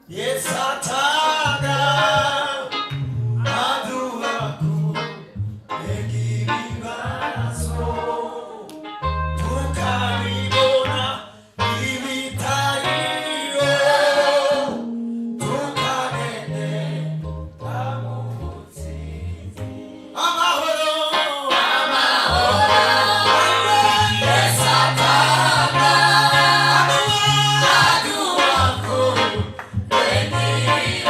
Yesataga aduaku ekibibaso tukaribona ibitayo tukanene amutsinzi amahoro Yesataga aduaku ekibibaso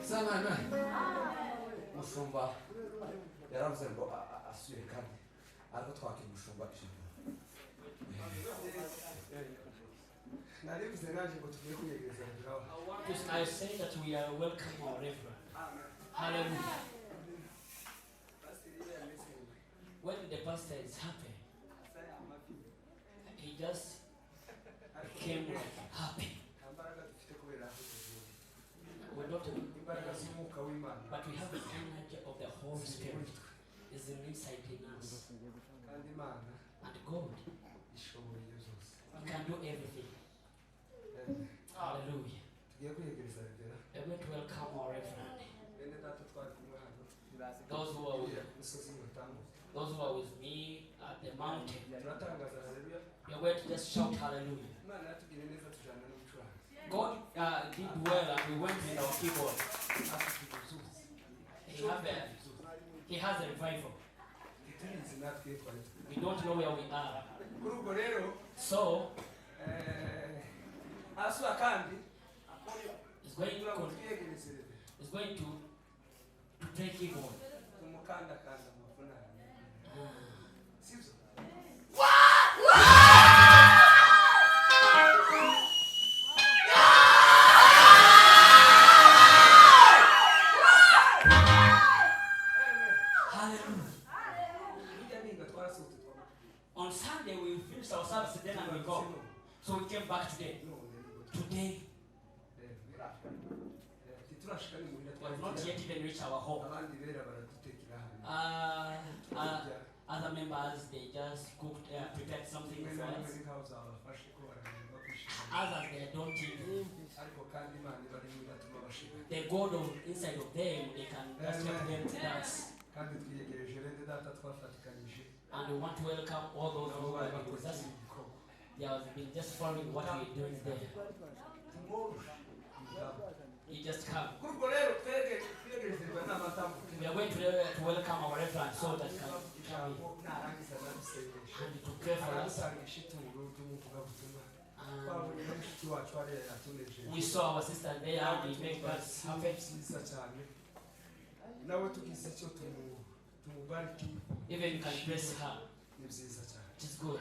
Sana mushumba yaravuze ngo asuye kandi ariko twakira mushumba ishimwe narivuze naje ngo tugiye kuyegereza ngaho I say that we are welcome our Reverend. Hallelujah. When the pastor is happy, he just became happy. We don't, but we have the energy of the Holy Spirit is inside in us. And God can do everything. Hallelujah. We're going to welcome our Reverend. Those who are with me at the mountain, you're going to just shout hallelujah. God did well and we went with our keyboard. He has a revival. We don't know where we are. So, it's going to play keyboard. On Sunday we finished our service then and we go. So we came back today. Today we have not yet even reached our home. Other members, they just cooked, prepared something for us. Others, they don't eat. The God of inside of them, they can just help them to dance. And we want to welcome all those who are with us. They have been just following what we are doing there. You just come. We are going to welcome our Reverend so that can come in and to pray for us. We saw our sister there and we make us happy. Even you can bless her. It is good.